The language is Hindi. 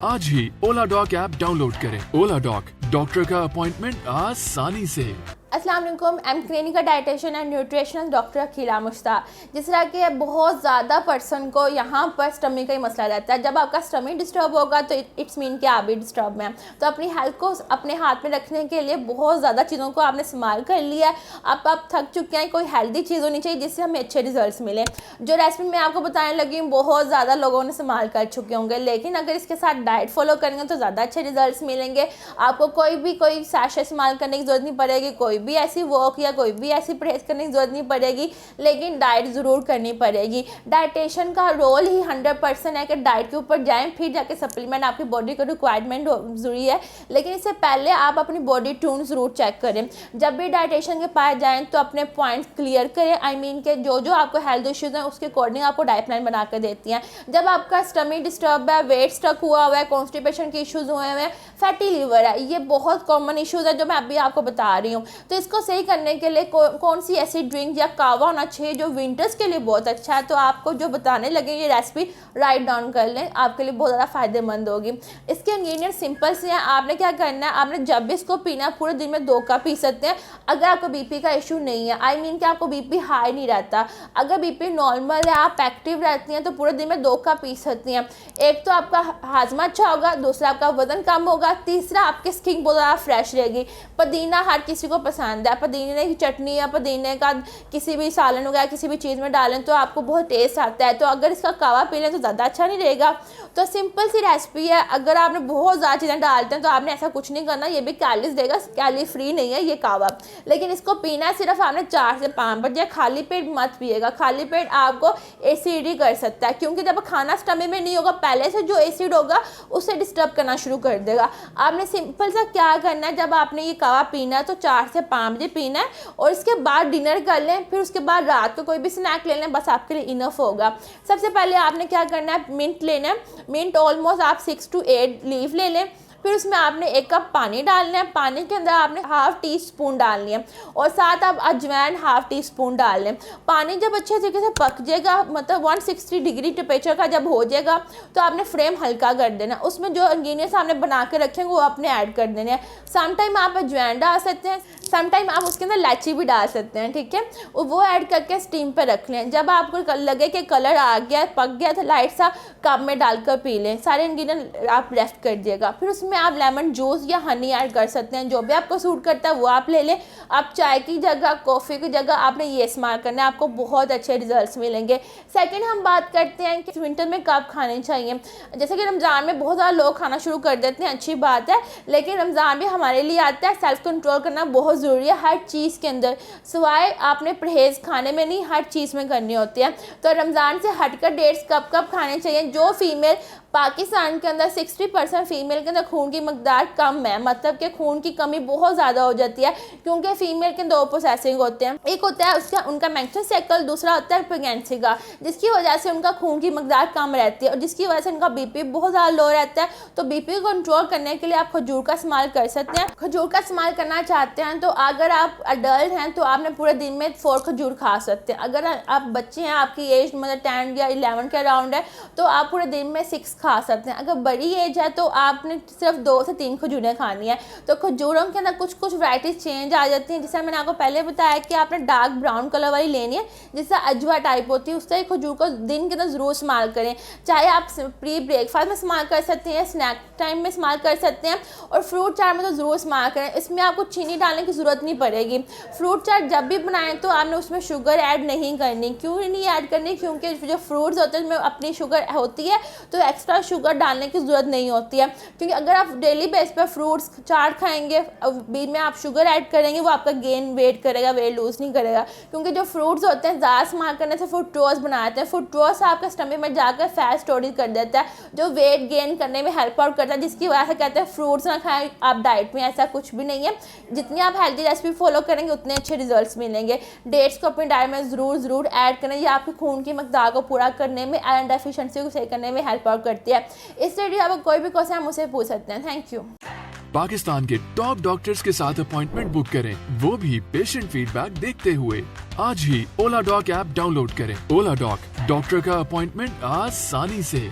आज ही ओला डॉक ऐप डाउनलोड करें। ओला डॉक, डॉक्टर का अपॉइंटमेंट आसानी से। अस्सलाम वालेकुम। Am clinical dietitian and nutritional doctor Akhila Mushtaq. जिस तरह के बहुत ज़्यादा पर्सन को यहाँ पर स्टमक का ही मसला रहता है। जब आपका स्टमक डिस्टर्ब होगा तो इट्स मीन कि आप भी डिस्टर्ब में हैं। तो अपनी हेल्थ को अपने हाथ में रखने के लिए बहुत ज़्यादा चीज़ों को आपने इस्तेमाल कर लिया है। आप थक चुके हैं। कोई हेल्दी चीज़ होनी चाहिए जिससे हमें अच्छे रिजल्ट मिले। जो रेसिपी मैं आपको बताने लगी हूँ बहुत ज़्यादा लोगों ने इस्तेमाल कर चुके होंगे, लेकिन अगर इसके साथ डाइट फॉलो करेंगे तो ज़्यादा अच्छे रिजल्ट मिलेंगे। आपको कोई सैशे इस्तेमाल करने की ज़रूरत नहीं पड़ेगी, कोई भी ऐसी वॉक या कोई भी ऐसी परहेज करने की जरूरत नहीं पड़ेगी, लेकिन डाइट ज़रूर करनी पड़ेगी। डाइटेशन का रोल ही 100% है कि डाइट के ऊपर जाएं, फिर जाके सप्लीमेंट आपकी बॉडी को रिक्वायरमेंट ज़रूरी है, लेकिन इससे पहले आप अपनी बॉडी ट्यून ज़रूर चेक करें। जब भी डाइटेशन के पास जाएँ तो अपने पॉइंट्स क्लियर करें। आई मीन के जो आपको हेल्थ इश्यूज़ हैं उसके अकॉर्डिंग आपको डाइट प्लान बना कर देती हैं। जब आपका स्टमक डिस्टर्ब है, वेट स्टक हुआ हुआ है, कॉन्स्टिपेशन के इश्यूज़ हुए हैं, फैटी लीवर है, ये बहुत कॉमन इश्यूज़ है जो मैं अभी आपको बता रही हूँ। तो इसको सही करने के लिए कौन सी ऐसी ड्रिंक या कावा होना चाहिए जो विंटर्स के लिए बहुत अच्छा है, तो आपको जो बताने लगे ये रेसिपी राइट डाउन कर लें, आपके लिए बहुत ज़्यादा फायदेमंद होगी। इसके इंग्रेडिएंट सिंपल से हैं। आपने क्या करना है, आपने जब भी इसको पीना है पूरे दिन में 2 कप पी सकते हैं। अगर आपको बीपी का इशू नहीं है, आई मीन कि आपको बीपी हाई नहीं रहता, अगर बीपी नॉर्मल है, आप एक्टिव रहती हैं, तो पूरे दिन में 2 कप पी सकती हैं। एक तो आपका हाजमा अच्छा होगा, दूसरा आपका वजन कम होगा, तीसरा आपकी स्किन बहुत ज़्यादा फ्रेश रहेगी। पुदीना हर किसी को पसंद है। पुदीने की चटनी या पुदीने का किसी भी सालन वगैरह किसी भी चीज़ में डालें तो आपको बहुत टेस्ट आता है। तो अगर इसका कावा पी लें तो ज़्यादा अच्छा नहीं रहेगा। तो सिंपल सी रेसिपी है। अगर आपने बहुत ज़्यादा चीज़ें डालते हैं तो आपने ऐसा कुछ नहीं करना, ये भी कैलोरीज देगा, कैलोरी फ्री नहीं है ये कावा, लेकिन इसको पीना सिर्फ आपने 4 से 5 बजे। खाली पेट मत पिएगा, खाली पेट आपको एसिडिटी कर सकता है, क्योंकि जब खाना स्टमक में नहीं होगा पहले से जो एसिड होगा उससे डिस्टर्ब करना शुरू कर देगा। आपने सिंपल सा क्या करना है, जब आपने ये कावा पीना है तो 4 से 5 बजे पीना है और इसके बाद डिनर कर लें, फिर उसके बाद रात को कोई भी स्नैक ले लें, बस आपके लिए इनफ होगा। सबसे पहले आपने क्या करना है, मिंट लेना है। मिंट ऑलमोस्ट आप 6 to 8 लीफ ले लें। फिर उसमें आपने 1 कप पानी डालना है। पानी के अंदर आपने ½ टीस्पून डालनी है और साथ आप अजवाइन ½ टीस्पून डाल लें। पानी जब अच्छे तरीके से पक जाएगा, मतलब 160 डिग्री टेम्परेचर का जब हो जाएगा, तो आपने फ्लेम हल्का कर देना। उसमें जो इंग्रेडिएंट्स आपने बना के रखे हैं वो आपने ऐड कर देने हैं। समटाइम आप अजवाइन डाल सकते हैं, समटाइम आप उसके अंदर इलायची भी डाल सकते हैं, ठीक है। वो ऐड करके स्टीम पर रख लें। जब आपको लगे कि कलर आ गया, पक गया, तो लाइट सा कप में डालकर पी लें। सारे इंग्रेडिएंट आप रेस्ट कर दिएगा। फिर उसमें आप लेमन जूस या हनी ऐड कर सकते हैं, जो भी आपको सूट करता है वो आप ले लें। आप चाय की जगह, कॉफ़ी की जगह आपने ये इस्तेमाल करना है, आपको बहुत अच्छे रिजल्ट्स मिलेंगे। सेकंड हम बात करते हैं कि विंटर में कब खाने चाहिए। जैसे कि रमज़ान में बहुत ज़्यादा लोग खाना शुरू कर देते हैं, अच्छी बात है, लेकिन रमज़ान भी हमारे लिए आता है। सेल्फ कंट्रोल करना बहुत ज़रूरी है हर चीज़ के अंदर, सिवाय आपने परहेज़ खाने में नहीं, हर चीज़ में करनी होती है। तो रमज़ान से हटकर डेट्स कब खाने चाहिए। जो फीमेल पाकिस्तान के अंदर 60% फीमेल के अंदर खून की मकदार कम है, मतलब कि खून की कमी बहुत ज़्यादा हो जाती है, क्योंकि फीमेल के 2 प्रोसेसिंग होते हैं। एक होता है उनका मेंस्ट्रुअल साइकिल, दूसरा होता है प्रेगनेंसी का, जिसकी वजह से उनका खून की मकदार कम रहती है और जिसकी वजह से उनका बीपी बहुत ज़्यादा लो रहता है। तो बीपी को कंट्रोल करने के लिए आप खजूर का इस्तेमाल कर सकते हैं। खजूर का इस्तेमाल करना चाहते हैं तो अगर आप अडल्ट हैं तो आपने पूरे दिन में 4 खजूर खा सकते हैं। अगर आप बच्चे हैं, आपकी एज मतलब 10 या 11 के अराउंड है, तो आप पूरे दिन में 6 खा सकते हैं। अगर बड़ी एज है तो आपने सिर्फ 2 से 3 खजूरें खानी है। तो खजूरों के अंदर कुछ वैराइटीज चेंज आ जाती हैं। जैसे मैंने आपको पहले बताया कि आपने डार्क ब्राउन कलर वाली लेनी है, जिससे अजवा टाइप होती है, उससे खजूर को दिन के अंदर ज़रूर इस्तेमाल करें। चाहे आप प्री ब्रेकफास्ट में इस्तेमाल कर सकते हैं, स्नैक टाइम में इस्तेमाल कर सकते हैं, और फ्रूट चाट में तो ज़रूर इस्तेमाल करें। इसमें आपको चीनी डालने की ज़रूरत नहीं पड़ेगी। फ्रूट चाट जब भी बनाएं तो आपने उसमें शुगर ऐड नहीं करनी। क्यों नहीं ऐड करनी, क्योंकि जो फ्रूट्स होते हैं उसमें अपनी शुगर होती है, तो एक्स्ट्रा शुगर डालने की ज़रूरत नहीं होती है। क्योंकि अगर आप डेली बेस पर फ्रूट्स चाट खाएंगे, बीच में आप शुगर ऐड करेंगे, वो आपका गेन वेट करेगा, वेट लूज़ नहीं करेगा। क्योंकि जो फ्रूट्स होते हैं ज़्यादा इस्तेमाल करने से फ्रुक्टोज बनाते हैं। फ्रुक्टोज आपके स्टमक में जाकर फैट स्टोरेज कर देता है, जो वेट गेन करने में हेल्प आउट करता है, जिसकी वजह से कहते हैं फ्रूट्स ना खाएं आप डाइट में। ऐसा कुछ भी नहीं है। जितनी आप हेल्दी रेसिपी फॉलो करेंगे उतने अच्छे रिजल्ट्स मिलेंगे। डेट्स को अपनी डाइट में ज़रूर ऐड करें। यह आपकी खून की मकदार को पूरा करने में, आयरन डेफिशिएंसी को सही करने में हेल्प आउट करती है। इस वीडियो आपको कोई भी क्वेश्चन मुझसे पूछ सकते हैं। Thank you. पाकिस्तान के टॉप डॉक्टर्स के साथ अपॉइंटमेंट बुक करें, वो भी पेशेंट फीडबैक देखते हुए। आज ही ओला डॉक ऐप डाउनलोड करें। ओला डॉक, डॉक्टर का अपॉइंटमेंट आसानी से।